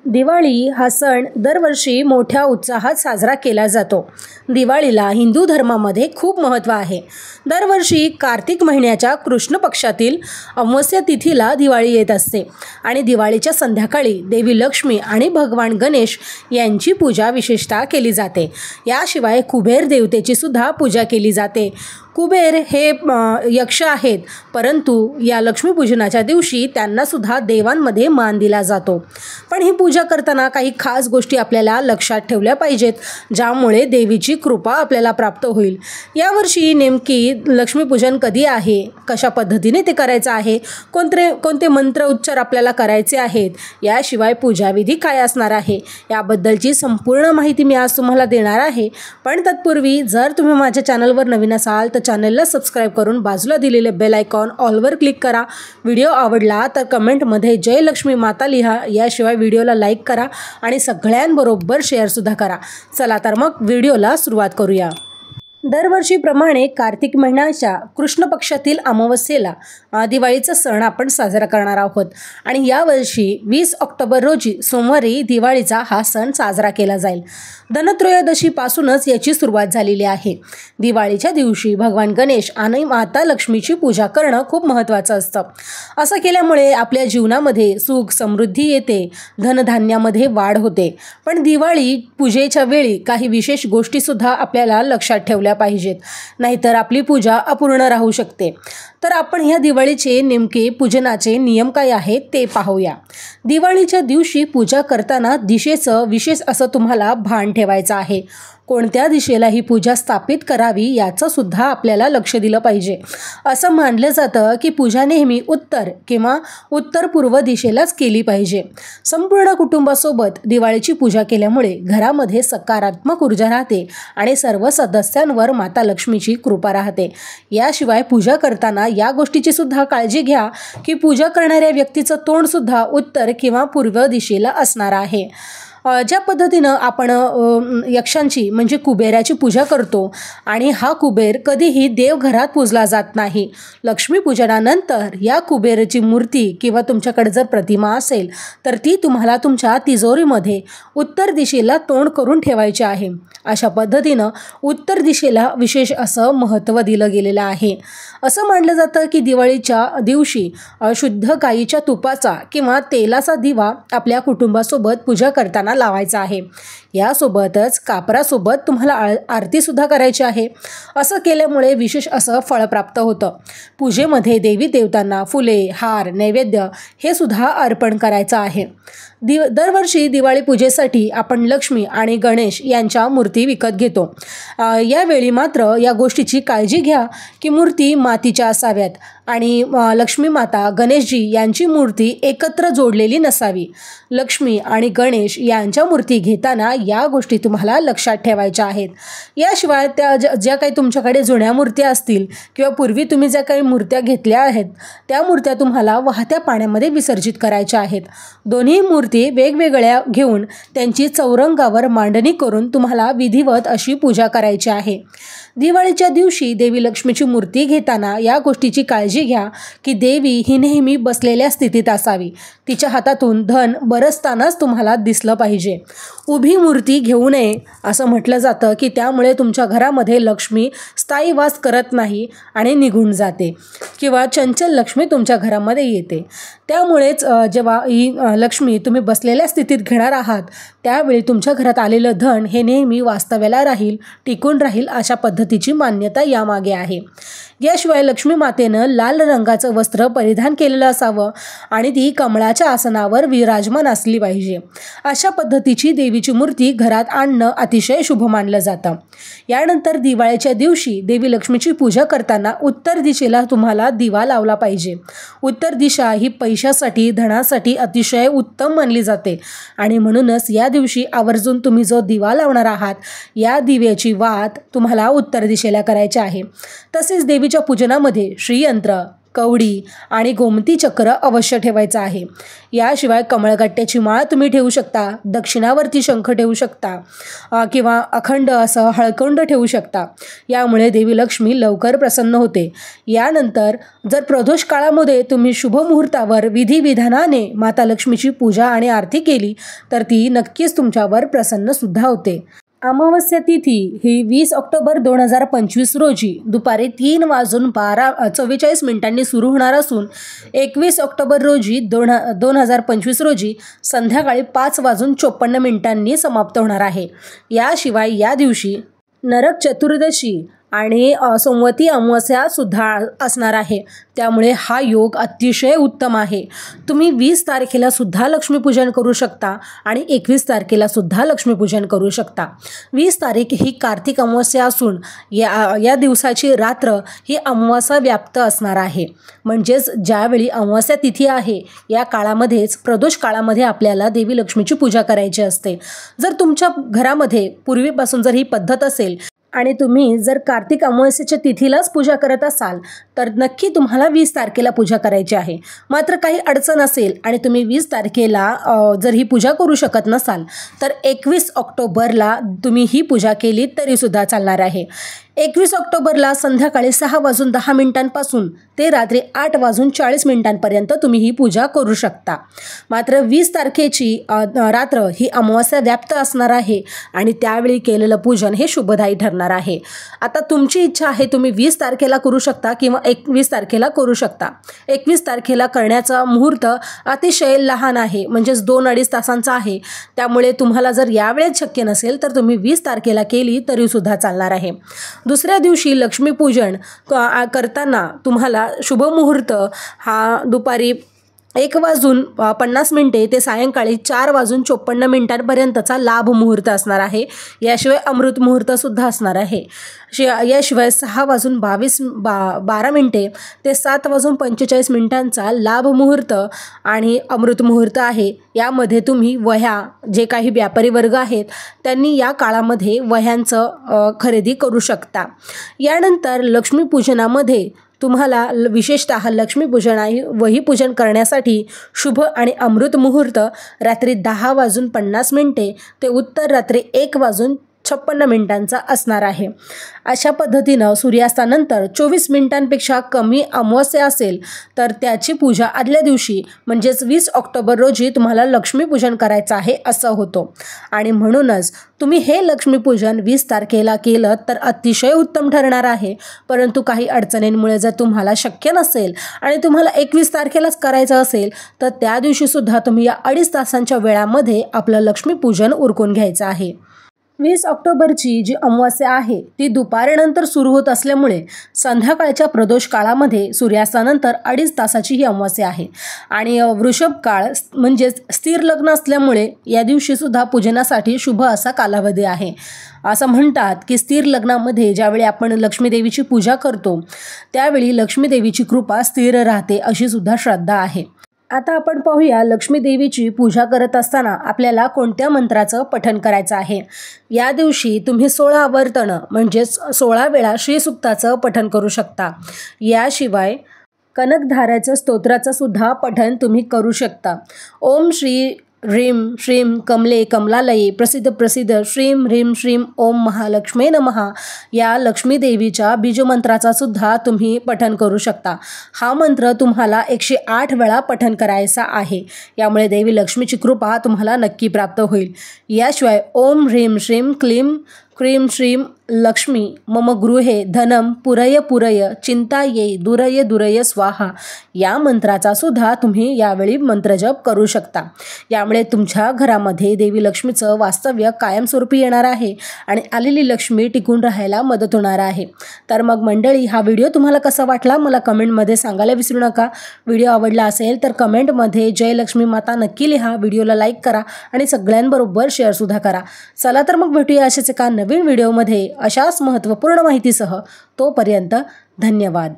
दिवाळी हा सण दरवर्षी मोठ्या उत्साहात साजरा केला जातो। दिवाळीला हिंदू धर्मामध्ये खूप महत्त्व आहे। दरवर्षी कार्तिक महिन्याच्या कृष्ण पक्षातील अमावस्या तिथीला दिवाळी येत असते आणि दिवाळीच्या संध्याकाळी देवी लक्ष्मी आणि भगवान गणेश यांची पूजा विशेषतः केली जाते। याशिवाय कुबेर देवतेची सुद्धा पूजा केली जाते। कुबेर हे यक्ष आहेत, परंतु या लक्ष्मीपूजनाच्या दिवशी त्यांना सुद्धा देवांमध्ये मान दिला जातो। पण ही पूजा करताना काही खास गोष्टी आपल्याला लक्षात ठेवल्या पाहिजेत, ज्यामुळे देवीची कृपा आपल्याला प्राप्त होईल। यावर्षी नेमकी लक्ष्मीपूजन कधी आहे, कशा पद्धतीने ते करायचं आहे, कोणते मंत्र उच्चार आपल्याला करायचे आहेत, याशिवाय पूजाविधी काय असणार आहे, याबद्दलची संपूर्ण माहिती मी आज तुम्हाला देणार आहे। पण तत्पूर्वी जर तुम्ही माझ्या चॅनलवर नवीन असाल तर चॅनलला सबस्क्राइब करून बाजूला दिलेले बेल आयकॉन ऑलवर क्लिक करा। व्हिडिओ आवडला तर कमेंटमध्ये जय लक्ष्मी माता लिहा। याशिवाय व्हिडिओला लाईक करा आणि सगळ्यांबरोबर शेअरसुद्धा करा। चला तर मग व्हिडिओला सुरुवात करूया। दरवर्षीप्रमाणे कार्तिक महिन्याच्या कृष्ण पक्षातील अमावस्येला दिवाळीचा सण आपण साजरा करणार आहोत आणि यावर्षी 20 ऑक्टोबर रोजी सोमवारी दिवाळीचा हा सण साजरा केला जाईल। धनत्रयोदशीपासूनच याची सुरुवात झालेली आहे। दिवाळीच्या दिवशी भगवान गणेश आणि माता लक्ष्मीची पूजा करणं खूप महत्त्वाचं असतं। असं केल्यामुळे आपल्या जीवनामध्ये सुख समृद्धी येते, धनधान्यामध्ये वाढ होते। पण दिवाळी पूजेच्या वेळी काही विशेष गोष्टीसुद्धा आपल्याला लक्षात ठेवल्या पाहिजेत, नाहीतर आपली पूजा अपूर्ण राहू शकते। तर आपण ह्या दिवाळीचे नेमके पूजनाचे नियम काय आहेत ते पाहूया। दिवाळीच्या दिवशी पूजा करताना दिशेचं विशेष असं तुम्हाला भान ठेवायचं आहे। कोणत्या दिशेला ही पूजा स्थापित करावी याचं सुद्धा आपल्याला लक्ष दिलं पाहिजे। असं मानलं जातं की पूजा नेहमी उत्तर किंवा उत्तर पूर्व दिशेलाच केली पाहिजे। संपूर्ण कुटुंबासोबत दिवाळीची पूजा केल्यामुळे घरामध्ये सकारात्मक ऊर्जा राहते आणि सर्व सदस्यांवर माता लक्ष्मीची कृपा राहते। याशिवाय पूजा करताना या गोष्टीची सुद्धा काळजी घ्या की पूजा करणाऱ्या व्यक्तीचं तोंड सुद्धा उत्तर किंवा पूर्व दिशेला असणार आहे। ज्या पद्धतीनं आपण यक्षांची म्हणजे कुबेराची पूजा करतो आणि हा कुबेर कधीही देवघरात पूजला जात नाही। लक्ष्मीपूजनानंतर या कुबेराची मूर्ती किंवा तुमच्याकडे जर प्रतिमा असेल तर ती तुम्हाला तुमच्या तिजोरीमध्ये उत्तर दिशेला तोंड करून ठेवायची आहे। अशा पद्धतीनं उत्तर दिशेला विशेष असं महत्त्व दिलं गेलेलं आहे। असं मानलं जातं की दिवाळीच्या दिवशी शुद्ध गाईच्या तुपाचा किंवा तेलाचा दिवा आपल्या कुटुंबासोबत पूजा करताना लावायचा आहे। यासोबतच कापरासोबत तुम्हाला आरतीसुद्धा करायची आहे। असं केल्यामुळे विशेष असं फळ प्राप्त होतं। पूजेमध्ये देवी देवतांना फुले, हार, नैवेद्य हे सुद्धा अर्पण करायचं आहे। दरवर्षी दिवाळी पूजेसाठी आपण लक्ष्मी आणि गणेश यांच्या मूर्ती विकत घेतो। यावेळी मात्र या गोष्टीची काळजी घ्या की मूर्ती मातीच्या असाव्यात आणि लक्ष्मी माता गणेशजी यांची मूर्ती एकत्र जोडलेली नसावी। लक्ष्मी आणि गणेश यांच्या मूर्ती घेताना या गोष्टी तुम्हाला लक्षात ठेवायच्या आहेत। याशिवाय ज्या काही तुमच्याकडे जुन्या मूर्त्या असतील किंवा पूर्वी तुम्ही ज्या काही मूर्त्या घेतल्या आहेत त्या मूर्त्या तुम्हाला वाहत्या पाण्यामध्ये विसर्जित करायच्या आहेत। दोन्ही मूर्ती वेगवेगळ्या घेऊन त्यांची चौरंगावर मांडणी करून तुम्हाला विधिवत अशी पूजा करायची आहे। दिवाळीच्या दिवशी देवी लक्ष्मीची मूर्ती घेताना या गोष्टीची काळजी घ्या की देवी ही नेहमी बसलेल्या स्थितीत असावी। तिच्या हातातून धन बरसतानाच तुम्हाला दिसलं पाहिजे। उभी मूर्ती घेऊ नये असं म्हटलं जातं की त्यामुळे तुमच्या घरामध्ये लक्ष्मी स्थायी वास करत नाही आणि निघून जाते किंवा चंचल लक्ष्मी तुमच्या घरामध्ये येते। त्यामुळेच जेव्हा ही लक्ष्मी तुम्ही बसलेल्या स्थितीत घेणार आहात त्यावेळी तुमच्या घरात आलेलं धन हे नेहमी वास्तव्याला राहील, टिकून राहील अशा पद्धतीची मान्यता यामागे आहे। याशिवाय लक्ष्मी मातेनं लाल रंगाचं वस्त्र परिधान केलेलं असावं आणि ती कमळाच्या आसनावर विराजमान असली पाहिजे। अशा पद्धतीची देवीची मूर्ती घरात आणणं अतिशय शुभ मानलं जातं। यानंतर दिवाळीच्या दिवशी देवी लक्ष्मीची पूजा करताना उत्तर दिशेला तुम्हाला दिवा लावला पाहिजे। उत्तर दिशा ही पैशासाठी, धनासाठी अतिशय उत्तम मानली जाते आणि म्हणूनच या दिवशी आवर्जून तुम्ही जो दिवा लावणार आहात या दिव्याची वात तुम्हाला उत्तर दिशेला करायची आहे। तसेच देवीच्या पूजनामध्ये श्रीयंत्र, कवडी आणि गोमती चक्र अवश्य ठेवायचं आहे। याशिवाय कमळगट्ट्याची माळ तुम्ही ठेवू शकता, दक्षिणावर्ती शंख ठेवू शकता किंवा अखंड असं हळकुंड ठेवू शकता। यामुळे देवी लक्ष्मी लवकर प्रसन्न होते। यानंतर जर प्रदोष काळामध्ये तुम्ही शुभ मुहूर्तावर विधिविधानाने माता लक्ष्मीची पूजा आणि आरती केली तर ती नक्कीच तुमच्यावर प्रसन्न सुद्धा होते। अमावस्या तिथी ही 20 ऑक्टोबर 2025 रोजी दुपारी 3:44 सुरू होणार असून 21 ऑक्टोबर रोजी 2025 रोजी संध्याकाळी 5:54 समाप्त होणार आहे। याशिवाय या दिवशी नरक चतुर्दशी आणि सोमवती अमावस्या सुद्धा असणार आहे। त्यामुळे हा योग अतिशय उत्तम आहे। तुम्ही 20 तारखेला सुद्धा लक्ष्मीपूजन करू शकता आणि 21 तारखेला सुद्धा लक्ष्मीपूजन करू शकता। 20 तारीख ही कार्तिक अमावस्या असून या दिवसाची रात्र ही अमावस्या व्याप्त असणार आहे। म्हणजेच ज्यावेळी अमावस्या तिथी आहे या काळामध्येच प्रदोष काळामध्ये आपल्याला देवी लक्ष्मीची पूजा करायची असते। जर तुमच्या घरामध्ये पूर्वीपासून जर ही पद्धत असेल आणि तुम्ही जर कार्तिक अमावस्येच्या तिथीलाच पूजा करत असाल तर नक्की तुम्हाला 20 तारखेला पूजा करायची आहे। मात्र काही अडचण असेल आणि तुम्ही 20 तारखेला जर ही पूजा करू शकत नसाल तर 21 ऑक्टोबरला तुम्ही ही पूजा केली तरी सुद्धा चालणार आहे। 21 ऑक्टोबरला संध्याकाळी 6:10 ते रात्री 8:40 तुम्ही ही पूजा करू शकता। मात्र 20 तारखेची रात्र ही अमावस्या व्याप्त असणार आहे आणि त्यावेळी केलेलं पूजन हे शुभदायी ठरणार आहे। आता तुमची इच्छा आहे, तुम्ही 20 तारखेला करू शकता किंवा 21 तारखेला करू शकता। 21 तारखेला करण्याचा मुहूर्त अतिशय लहान आहे, म्हणजेच 2-2.5 तासांचा आहे। त्यामुळे तुम्हाला जर यावेळेस शक्य नसेल तर तुम्ही 20 तारखेला केली तरी सुद्धा चालणार आहे। दुसऱ्या दिवशी लक्ष्मीपूजन करताना तुम्हाला शुभ मुहूर्त हा दुपारी 1:50 ते सायंकाळी 4:54 लाभ मुहूर्त असणार आहे। याशिवाय अमृत मुहूर्त सुद्धा असणार आहे। याशिवाय 6:12 ते 7:45 लाभ मुहूर्त आणि अमृत मुहूर्त आहे। यामध्ये तुम्ही वह्या, जे काही व्यापारी वर्ग आहेत त्यांनी या काळामध्ये वह्यांचं खरेदी करू शकता। यानंतर लक्ष्मीपूजनामध्ये तुम्हाला विशेषतः लक्ष्मीपूजन आणि वहीपूजन करण्यासाठी शुभ आणि अमृत मुहूर्त रात्री 10:50 ते उत्तर रात्री 1:56 असणार आहे। अशा पद्धतीनं सूर्यास्तानंतर 24 मिनिटांपेक्षा कमी अमावस्या असेल तर त्याची पूजा आदल्या दिवशी म्हणजेच 20 ऑक्टोबर रोजी तुम्हाला लक्ष्मीपूजन करायचं आहे असं होतं। आणि म्हणूनच तुम्ही हे लक्ष्मीपूजन 20 तारखेला केलं तर अतिशय उत्तम ठरणार आहे। परंतु काही अडचणींमुळे जर तुम्हाला शक्य नसेल आणि तुम्हाला 21 तारखेलाच करायचं असेल तर त्या दिवशी सुद्धा तुम्ही या 2.5 तासांच्या वेळामध्ये आपलं लक्ष्मीपूजन उरकून घ्यायचं आहे। 20 ऑक्टोबरची जी अमावस्या आहे ती दुपारनंतर सुरू होत असल्यामुळे संध्याकाळच्या प्रदोष काळामध्ये सूर्यास्तानंतर 2.5 तासाची ही अमावस्या आहे। आणि वृषभ काळ म्हणजेच स्थिर लग्न असल्यामुळे या दिवशी सुद्धा पूजनासाठी शुभ असा कालावधी आहे। असं म्हणतात की स्थिर लग्नामध्ये ज्यावेळी आपण लक्ष्मीदेवीची पूजा करतो त्यावेळी लक्ष्मीदेवीची कृपा स्थिर राहते अशी सुद्धा श्रद्धा आहे। आता आपण पाहूया लक्ष्मी देवीची पूजा करत असताना आपल्याला कोणत्या मंत्राचं पठण करायचं आहे। या दिवशी तुम्ही 16 आवर्तनं म्हणजेच 16 वेळा श्रीसूक्ताचं पठण करू शकता। याशिवाय कनकधाराचं स्तोत्राचं सुद्धा पठण तुम्ही करू शकता। ओम श्री ह्रीं श्रीं कमले कमलालये प्रसिद्ध प्रसिद्ध श्रीं ह्रीं श्रीं ओम महालक्ष्मी नमः या लक्ष्मी देवीच्या बीजमंत्राचा सुद्धा तुम्ही पठण करू शकता। हा मंत्र तुम्हाला 108 वेळा पठण करायचा आहे। यामुळे देवी लक्ष्मीची कृपा तुम्हाला नक्की प्राप्त होईल। याशिवाय ओम ह्रीं श्रीं क्लीं क्रीं श्रीं लक्ष्मी मम गृहे धनम पुरय पुरय चिंताये दुरय दुरय स्वाहा या मंत्राचा सुद्धा तुम्ही यावेळी मंत्रजप करू शकता। यामुळे तुमच्या घरामध्ये देवी लक्ष्मीचं वास्तव्य कायमस्वरूपी येणार आहे आणि आलेली लक्ष्मी टिकून राहायला मदत होणार आहे। तर मग मंडळी, हा व्हिडिओ तुम्हाला कसा वाटला मला कमेंटमध्ये सांगायला विसरू नका। व्हिडिओ आवडला असेल तर कमेंटमध्ये जय लक्ष्मी माता नक्की लिहा, व्हिडिओला लाईक करा आणि सगळ्यांबरोबर शेअरसुद्धा करा। चला तर मग भेटूया अशाच एका नवीन व्हिडिओमध्ये अशाच महत्त्वपूर्ण माहितीसह। तोपर्यंत धन्यवाद।